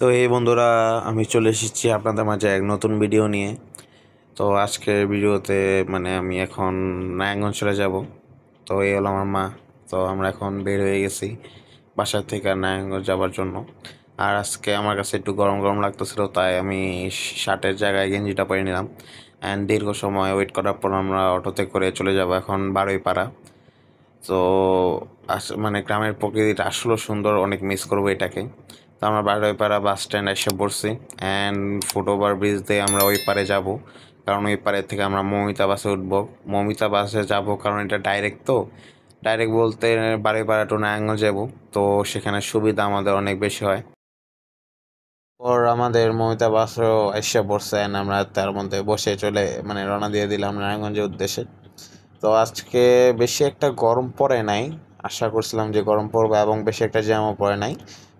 তো এই বন্ধুরা, আমি চলে এসেছি আপনাদের মাঝে এক নতুন ভিডিও নিয়ে। তো আজকের ভিডিওতে আমি এখন নারায়ণগঞ্জ চলে যাব। তো এই হলো আমার মা। তো আমরা এখন বের হয়ে গেছি বাসা থেকে নারায়ণগঞ্জ যাওয়ার জন্য। আর আজকে আমার কাছে একটু গরম গরম লাগতেছিল, তাই আমি শার্টের জায়গায় গেঞ্জিটা পরে নিলাম। অ্যান্ড দীর্ঘ সময় ওয়েট করার পর আমরা অটোতে করে চলে যাব এখন বারুইপাড়া। তো গ্রামের প্রকৃতিটা আসলে সুন্দর, অনেক মিস করবো এটাকে। তো আমরা বারুইপাড়া বাস স্ট্যান্ড এসে পড়ছি, অ্যান্ড ফুটওভার ব্রিজ দিয়ে আমরা ওই পারে যাব, কারণ ওই পারে থেকে আমরা মৌমিতা বাসে উঠবো। মৌমিতা বাসে যাব কারণ এটা ডাইরেক্ট, তো ডাইরেক্ট বলতে বারুইপাড়া টু নারায়ণগঞ্জ যাব। তো সেখানে সুবিধা আমাদের অনেক বেশি হয়। ওর আমাদের মৌমিতা বাসও এসে পড়ছে, and আমরা তার মধ্যে বসে চলে রওনা দিয়ে দিলাম নারায়ণগঞ্জের উদ্দেশ্যে। তো আজকে বেশি একটা গরম পড়ে নাই, আশা করছিলাম যে গরম পড়বে, এবং বেশি একটা জ্যামও পড়ে নাই।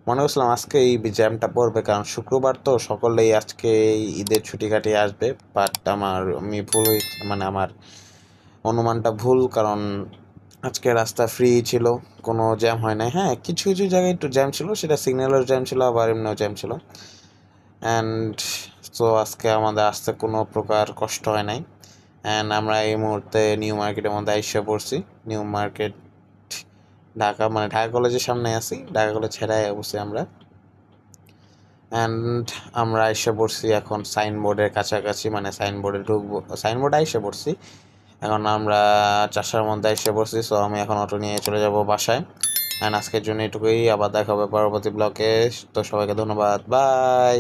মনে করছিলাম আজকে এই জ্যামটা পড়বে, কারণ শুক্রবার তো সকলেই আজকে এই ঈদের ছুটি কাটিয়ে আসবে। বাট আমি ভুল হয়ে আমার অনুমানটা ভুল, কারণ আজকে রাস্তা ফ্রি ছিল, কোনো জ্যাম হয় না। হ্যাঁ, কিছু কিছু জায়গায় একটু জ্যাম ছিল, সেটা সিগন্যালের জ্যাম ছিল, আবার এমনিও জ্যাম ছিল। অ্যান্ড তো আজকে আমাদের আসতে কোনো প্রকার কষ্ট হয় নাই। অ্যান্ড আমরা এই মুহূর্তে নিউ মার্কেটের মধ্যে এসে পড়ছি। নিউ মার্কেট ঢাকা, ঢাকা কলেজের সামনে আছি, ঢাকা কলেজ ছেড়াই বসছি আমরা। অ্যান্ড আমরা এসে পড়ছি এখন সাইনবোর্ডের কাছাকাছি, সাইনবোর্ডে ঢুকবো, সাইনবোর্ডে এসে পড়ছি। এখন আমরা 4টার মধ্যে এসে পড়ছি। সো আমি এখন অটো নিয়ে চলে যাব বাসায়। অ্যান্ড আজকের জন্য এটুকুই, আবার দেখা হবে পরবর্তী ব্লগে। তো সবাইকে ধন্যবাদ, বাই।